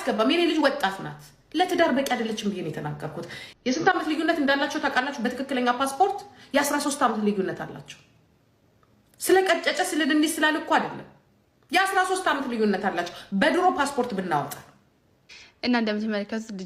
አያስገባም። የኔ ልጅ ወጣት ናት፣ ለትዳር በቂ አይደለችም ብዬ ነው የተናገርኩት። የስንት ዓመት ልዩነት እንዳላቸው ታውቃላችሁ? በትክክለኛ ፓስፖርት የ13 ዓመት ልዩነት አላቸው። ስለ ቀጨጨ ስለ ድንች ስላለ እኮ አይደለም። የ13 ዓመት ልዩነት አላቸው በድሮ ፓስፖርት ብናወጣ እና እንደምትመለከቱት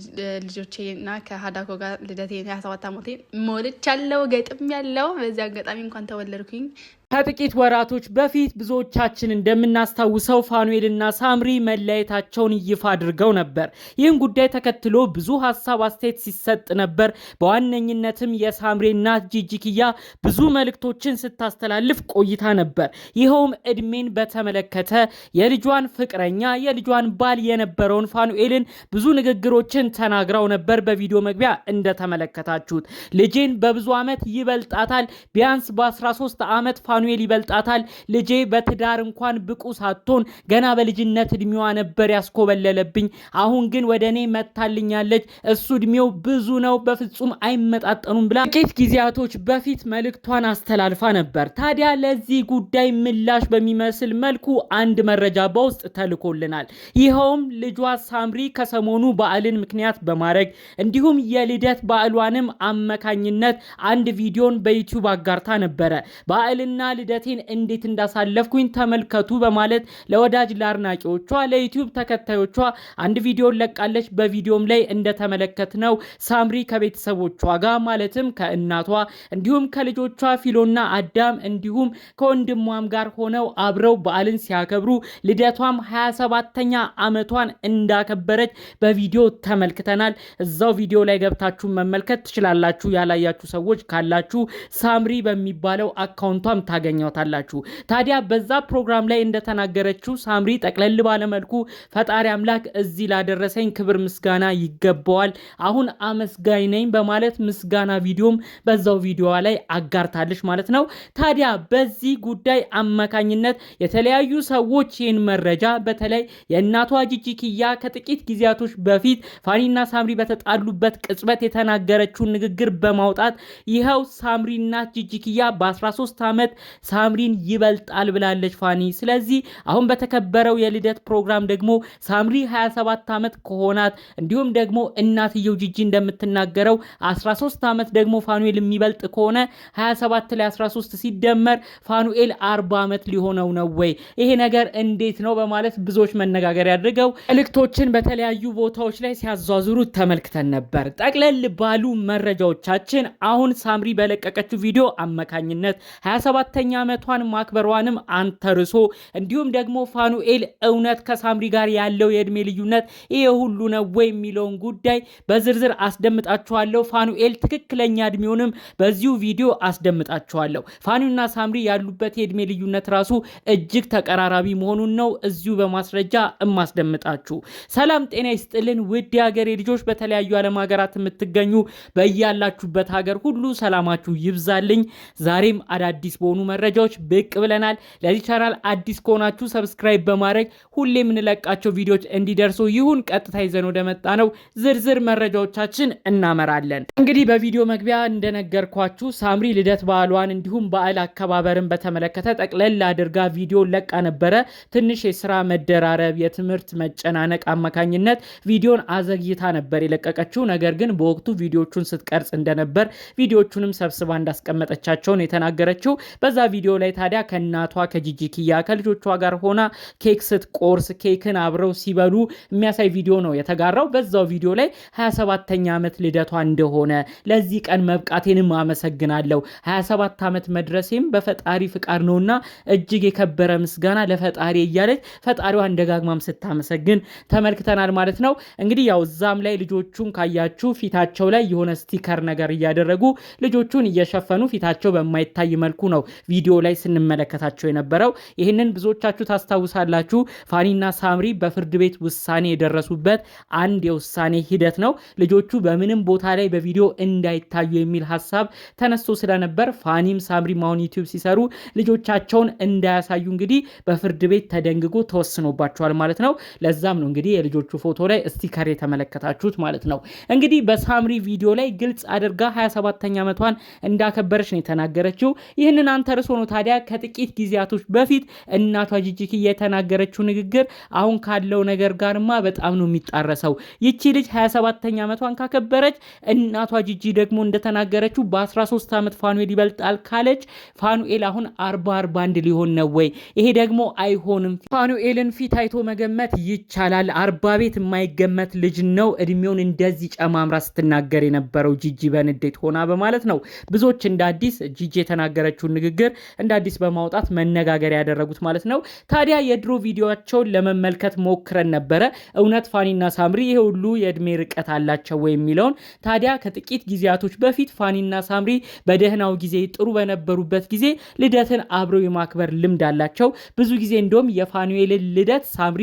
ልጆቼና ከሀዳኮ ጋር ልደቴን 27 ዓመቴን ሞልቻለሁ፣ ገጥም ያለው በዚህ አጋጣሚ እንኳን ተወለድኩኝ። ከጥቂት ወራቶች በፊት ብዙዎቻችን እንደምናስታውሰው ፋኑኤልና ሳምሪ መለያየታቸውን ይፋ አድርገው ነበር። ይህን ጉዳይ ተከትሎ ብዙ ሀሳብ አስተያየት ሲሰጥ ነበር። በዋነኝነትም የሳምሪ እናት ጂጂኪያ ብዙ መልእክቶችን ስታስተላልፍ ቆይታ ነበር። ይኸውም እድሜን በተመለከተ የልጇን ፍቅረኛ የልጇን ባል የነበረውን ፋኑኤልን ብዙ ንግግሮችን ተናግራው ነበር። በቪዲዮ መግቢያ እንደተመለከታችሁት ልጄን በብዙ ዓመት ይበልጣታል፣ ቢያንስ በ13 ዓመት ፋኑኤል ይበልጣታል። ልጄ በትዳር እንኳን ብቁ ሳትሆን ገና በልጅነት እድሜዋ ነበር ያስኮበለለብኝ። አሁን ግን ወደኔ መታልኛለች። እሱ እድሜው ብዙ ነው፣ በፍጹም አይመጣጠኑም ብላ ጥቂት ጊዜያቶች በፊት መልእክቷን አስተላልፋ ነበር። ታዲያ ለዚህ ጉዳይ ምላሽ በሚመስል መልኩ አንድ መረጃ በውስጥ ተልኮልናል። ይኸውም ልጇ ሳምሪ ከሰሞኑ በዓልን ምክንያት በማድረግ እንዲሁም የልደት በዓሏንም አመካኝነት አንድ ቪዲዮን በዩቲዩብ አጋርታ ነበረ። በዓልና ልደቴን እንዴት እንዳሳለፍኩኝ ተመልከቱ በማለት ለወዳጅ ለአድናቂዎቿ ለዩቲዩብ ተከታዮቿ አንድ ቪዲዮ ለቃለች። በቪዲዮም ላይ እንደተመለከትነው ሳምሪ ከቤተሰቦቿ ጋር ማለትም ከእናቷ እንዲሁም ከልጆቿ ፊሎና አዳም እንዲሁም ከወንድሟም ጋር ሆነው አብረው በዓልን ሲያከብሩ ልደቷም 27ኛ ዓመቷን እንዳከበረች በቪዲዮ ተመልክተናል። እዛው ቪዲዮ ላይ ገብታችሁ መመልከት ትችላላችሁ። ያላያችሁ ሰዎች ካላችሁ ሳምሪ በሚባለው አካውንቷም ታገኛታላችሁ። ታዲያ በዛ ፕሮግራም ላይ እንደተናገረችው ሳምሪ ጠቅለል ባለ መልኩ ፈጣሪ አምላክ እዚህ ላደረሰኝ ክብር ምስጋና ይገባዋል፣ አሁን አመስጋኝ ነኝ በማለት ምስጋና ቪዲዮም በዛው ቪዲዮዋ ላይ አጋርታለች ማለት ነው። ታዲያ በዚህ ጉዳይ አማካኝነት የተለያዩ ሰዎች ይህን መረጃ በተለይ የእናቷ ጂጂኪያ ከጥቂት ጊዜያቶች በፊት ፋኒና ሳምሪ በተጣሉበት ቅጽበት የተናገረችውን ንግግር በማውጣት ይኸው ሳምሪና ጂጂኪያ በ13 ዓመት ሳምሪን ይበልጣል ብላለች ፋኒ። ስለዚህ አሁን በተከበረው የልደት ፕሮግራም ደግሞ ሳምሪ 27 ዓመት ከሆናት እንዲሁም ደግሞ እናትየው ጂጂ እንደምትናገረው 13 ዓመት ደግሞ ፋኑኤል የሚበልጥ ከሆነ 27 ላይ 13 ሲደመር ፋኑኤል 40 ዓመት ሊሆነው ነው ወይ? ይሄ ነገር እንዴት ነው በማለት ብዙዎች መነጋገር ያድርገው መልእክቶችን በተለያዩ ቦታዎች ላይ ሲያዟዙሩ ተመልክተን ነበር። ጠቅለል ባሉ መረጃዎቻችን አሁን ሳምሪ በለቀቀችው ቪዲዮ አማካኝነት 27ኛ ዓመቷን ማክበሯንም አንተርሶ እንዲሁም ደግሞ ፋኑኤል እውነት ከሳምሪ ጋር ያለው የእድሜ ልዩነት ይሄ ሁሉ ነው ወይ የሚለውን ጉዳይ በዝርዝር አስደምጣችኋለሁ። ፋኑኤል ትክክለኛ እድሜውንም በዚሁ ቪዲዮ አስደምጣችኋለሁ። ፋኑና ሳምሪ ያሉበት የእድሜ ልዩነት ራሱ እጅግ ተቀራራቢ መሆኑን ነው እዚሁ በማስረጃ እማስደምጣችሁ። ሰላም ጤና ይስጥልን ውድ የሀገሬ ልጆች፣ በተለያዩ ዓለም ሀገራት የምትገኙ በያላችሁበት ሀገር ሁሉ ሰላማችሁ ይብዛልኝ። ዛሬም አዳዲስ በሆኑ መረጃዎች ብቅ ብለናል። ለዚህ ቻናል አዲስ ከሆናችሁ ሰብስክራይብ በማድረግ ሁሌ የምንለቃቸው ቪዲዮዎች እንዲደርሱ ይሁን። ቀጥታ ይዘን ወደ መጣ ነው ዝርዝር መረጃዎቻችን እናመራለን። እንግዲህ በቪዲዮ መግቢያ እንደነገርኳችሁ ሳምሪ ልደት በዓሏን እንዲሁም በዓል አከባበርን በተመለከተ ጠቅለል አድርጋ ቪዲዮ ለቃ ነበረ። ትንሽ የስራ መደራረብ የትምህርት መጨናነቅ አማካኝነት ቪዲዮን አዘግይታ ነበር የለቀቀችው። ነገር ግን በወቅቱ ቪዲዮቹን ስትቀርጽ እንደነበር ቪዲዮቹንም ሰብስባ እንዳስቀመጠቻቸውን የተናገረችው። በዛ ቪዲዮ ላይ ታዲያ ከእናቷ ከጂጂኪያ ከልጆቿ ጋር ሆና ኬክ ስትቆርስ ኬክን አብረው ሲበሉ የሚያሳይ ቪዲዮ ነው የተጋራው። በዛው ቪዲዮ ላይ 27ኛ ዓመት ልደቷ እንደሆነ ለዚህ ቀን መብቃቴንም አመሰግናለሁ፣ 27 ዓመት መድረሴም በፈጣሪ ፍቃድ ነውና እጅግ የከበረ ምስጋና ለፈጣሪ እያለች ፈጣሪዋን ደጋግማም ስታመሰግን ተመልክተናል ማለት ነው። እንግዲህ ያው እዛም ላይ ልጆቹን ካያችሁ ፊታቸው ላይ የሆነ ስቲከር ነገር እያደረጉ ልጆቹን እየሸፈኑ ፊታቸው በማይታይ መልኩ ነው ቪዲዮ ላይ ስንመለከታቸው የነበረው። ይህንን ብዙዎቻችሁ ታስታውሳላችሁ። ፋኒና ሳምሪ በፍርድ ቤት ውሳኔ የደረሱበት አንድ የውሳኔ ሂደት ነው። ልጆቹ በምንም ቦታ ላይ በቪዲዮ እንዳይታዩ የሚል ሀሳብ ተነስቶ ስለነበር ፋኒም ሳምሪም አሁን ዩቲዩብ ሲሰሩ ልጆቻቸውን እንዳያሳዩ እንግዲህ በፍርድ ቤት ተደንግጎ ተወስኖባቸዋል ማለት ነው። ለዛም ነው እንግዲህ የልጆቹ ፎቶ ላይ ስቲከር የተመለከታችሁት ማለት ነው። እንግዲህ በሳምሪ ቪዲዮ ላይ ግልጽ አድርጋ 27ኛ ዓመቷን እንዳከበረች ነው የተናገረችው። ይህንን አንተ ተንተርሶ ነው ታዲያ ከጥቂት ጊዜያቶች በፊት እናቷ ጂጂኪያ የተናገረችው ንግግር አሁን ካለው ነገር ጋርማ በጣም ነው የሚጣረሰው። ይቺ ልጅ 27ኛ ዓመቷን ካከበረች እናቷ ጂጂ ደግሞ እንደተናገረችው በ13 ዓመት ፋኑኤል ይበልጣል ካለች ፋኑኤል አሁን 41 ሊሆን ነው ወይ? ይሄ ደግሞ አይሆንም። ፋኑኤልን ፊት አይቶ መገመት ይቻላል። 40 ቤት የማይገመት ልጅ ነው እድሜውን እንደዚህ ጨማምራ ስትናገር የነበረው ጂጂ በንዴት ሆና በማለት ነው ብዙዎች እንደ አዲስ ጂጂ የተናገረችውን ንግግር እንደ አዲስ በማውጣት መነጋገር ያደረጉት ማለት ነው። ታዲያ የድሮ ቪዲዮአቸውን ለመመልከት ሞክረን ነበረ። እውነት ፋኒና ሳምሪ ይሄ ሁሉ የእድሜ ርቀት አላቸው ወይ የሚለውን። ታዲያ ከጥቂት ጊዜያቶች በፊት ፋኒና ሳምሪ በደህናው ጊዜ ጥሩ በነበሩበት ጊዜ ልደትን አብረው የማክበር ልምድ አላቸው። ብዙ ጊዜ እንደውም የፋኑኤልን ልደት ሳምሪ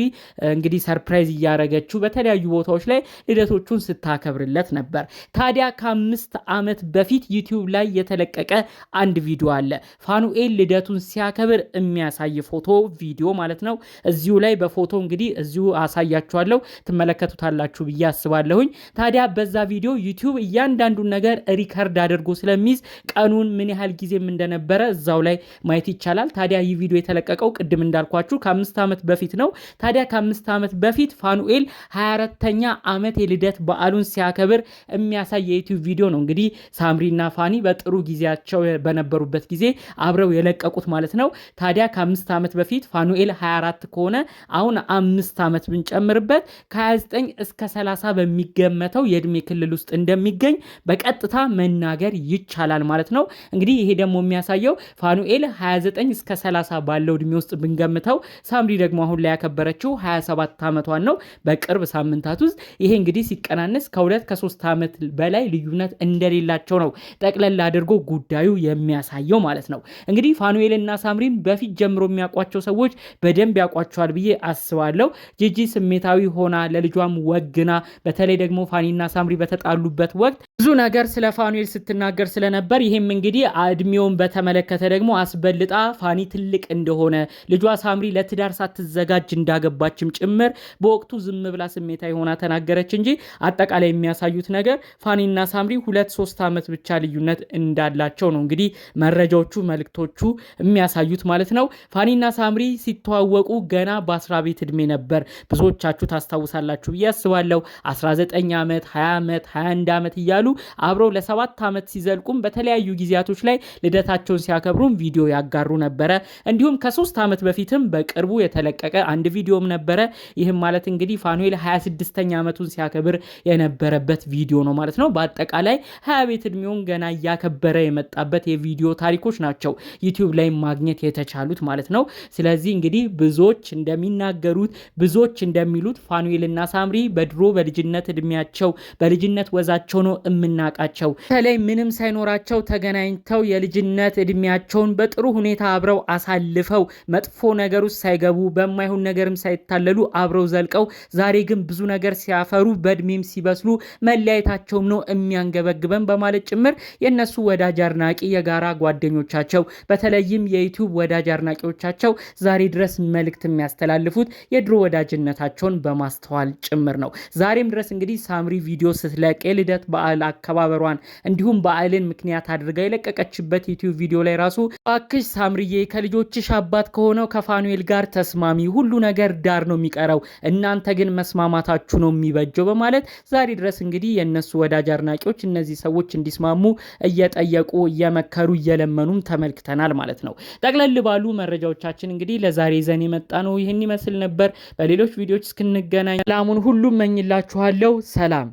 እንግዲህ ሰርፕራይዝ እያረገችው በተለያዩ ቦታዎች ላይ ልደቶቹን ስታከብርለት ነበር። ታዲያ ከ5 ዓመት በፊት ዩቲዩብ ላይ የተለቀቀ አንድ ቪዲዮ አለ። ፋኑኤል ልደቱን ሲያከብር የሚያሳይ ፎቶ ቪዲዮ ማለት ነው። እዚሁ ላይ በፎቶ እንግዲህ እዚሁ አሳያችኋለሁ ትመለከቱታላችሁ ብዬ አስባለሁኝ። ታዲያ በዛ ቪዲዮ ዩቲዩብ እያንዳንዱን ነገር ሪከርድ አድርጎ ስለሚይዝ ቀኑን ምን ያህል ጊዜም እንደነበረ እዛው ላይ ማየት ይቻላል። ታዲያ ይህ ቪዲዮ የተለቀቀው ቅድም እንዳልኳችሁ ከ5 ዓመት በፊት ነው። ታዲያ ከ5 ዓመት በፊት ፋኑኤል 24ኛ ዓመት የልደት በዓሉን ሲያከብር የሚያሳይ የዩቲዩብ ቪዲዮ ነው። እንግዲህ ሳምሪና ፋኒ በጥሩ ጊዜያቸው በነበሩበት ጊዜ አብረው የለቀቁት ማለት ነው። ታዲያ ከ5 ዓመት በፊት ፋኑኤል 24 ከሆነ አሁን 5 ዓመት ብንጨምርበት ከ29 እስከ 30 በሚገመተው የእድሜ ክልል ውስጥ እንደሚገኝ በቀጥታ መናገር ይቻላል ማለት ነው። እንግዲህ ይሄ ደግሞ የሚያሳየው ፋኑኤል 29 እስከ 30 ባለው እድሜ ውስጥ ብንገምተው ሳምሪ ደግሞ አሁን ላይ ያከበረችው 27 ዓመቷን ነው በቅርብ ሳምንታት ውስጥ። ይሄ እንግዲህ ሲቀናነስ ከ2 ከ3 ዓመት በላይ ልዩነት እንደሌላቸው ነው ጠቅለል አድርጎ ጉዳዩ የሚያሳየው ማለት ነው። እንግዲህ ፋኑኤልና ሳምሪን በፊት ጀምሮ የሚያውቋቸው ሰዎች በደንብ ያውቋቸዋል ብዬ አስባለሁ። ጂጂ ስሜታዊ ሆና ለልጇም ወግና በተለይ ደግሞ ፋኒና ሳምሪ በተጣሉበት ወቅት ብዙ ነገር ስለ ፋኑኤል ስትናገር ስለነበር ይሄም እንግዲህ እድሜውን በተመለከተ ደግሞ አስበልጣ ፋኒ ትልቅ እንደሆነ ልጇ ሳምሪ ለትዳር ሳትዘጋጅ እንዳገባችም ጭምር በወቅቱ ዝም ብላ ስሜታዊ ሆና ተናገረች እንጂ አጠቃላይ የሚያሳዩት ነገር ፋኒና ሳምሪ 2-3 ዓመት ብቻ ልዩነት እንዳላቸው ነው እንግዲህ መረጃዎቹ መልክቶቹ የሚያሳዩት ማለት ነው። ፋኒና ሳምሪ ሲተዋወቁ ገና በ10 ቤት እድሜ ነበር። ብዙዎቻችሁ ታስታውሳላችሁ ብዬ አስባለሁ። 19 ዓመት 20 ዓመት 21 ዓመት እያሉ አብረው ለ7 ዓመት ሲዘልቁም በተለያዩ ጊዜያቶች ላይ ልደታቸውን ሲያከብሩም ቪዲዮ ያጋሩ ነበረ። እንዲሁም ከ3 ዓመት በፊትም በቅርቡ የተለቀቀ አንድ ቪዲዮም ነበረ። ይህም ማለት እንግዲህ ፋኑኤል 26ኛ ዓመቱን ሲያከብር የነበረበት ቪዲዮ ነው ማለት ነው። በአጠቃላይ 20 ቤት እድሜውን ገና እያከበረ የመጣበት የቪዲዮ ታሪኮች ናቸው ዩቲዩብ ላይ ማግኘት የተቻሉት ማለት ነው። ስለዚህ እንግዲህ ብዙዎች እንደሚናገሩት ብዙዎች እንደሚሉት ፋኑኤልና ሳምሪ በድሮ በልጅነት እድሜያቸው በልጅነት ወዛቸው ነው የምናቃቸው። በተለይ ምንም ሳይኖራቸው ተገናኝተው የልጅነት እድሜያቸውን በጥሩ ሁኔታ አብረው አሳልፈው መጥፎ ነገር ውስጥ ሳይገቡ በማይሆን ነገርም ሳይታለሉ አብረው ዘልቀው ዛሬ ግን ብዙ ነገር ሲያፈሩ በእድሜም ሲበስሉ መለያየታቸውም ነው የሚያንገበግበን በማለት ጭምር የነሱ ወዳጅ አድናቂ የጋራ ጓደኞቻቸው በተለይም የዩቲዩብ ወዳጅ አድናቂዎቻቸው ዛሬ ድረስ መልእክት የሚያስተላልፉት የድሮ ወዳጅነታቸውን በማስተዋል ጭምር ነው። ዛሬም ድረስ እንግዲህ ሳምሪ ቪዲዮ ስትለቅ የልደት በዓል አከባበሯን እንዲሁም በዓልን ምክንያት አድርጋ የለቀቀችበት ዩቲዩብ ቪዲዮ ላይ ራሱ እባክሽ ሳምሪዬ ከልጆችሽ አባት ከሆነው ከፋኑኤል ጋር ተስማሚ፣ ሁሉ ነገር ዳር ነው የሚቀረው፣ እናንተ ግን መስማማታችሁ ነው የሚበጀው በማለት ዛሬ ድረስ እንግዲህ የነሱ ወዳጅ አድናቂዎች እነዚህ ሰዎች እንዲስማሙ እየጠየቁ እየመከሩ እየለመኑም ተመልክተናል ማለት ነው። ጠቅለል ባሉ መረጃዎቻችን እንግዲህ ለዛሬ ይዘን የመጣ ነው ይህን ይመስል ነበር። በሌሎች ቪዲዮዎች እስክንገናኝ ሰላሙን ሁሉ እመኝላችኋለሁ። ሰላም።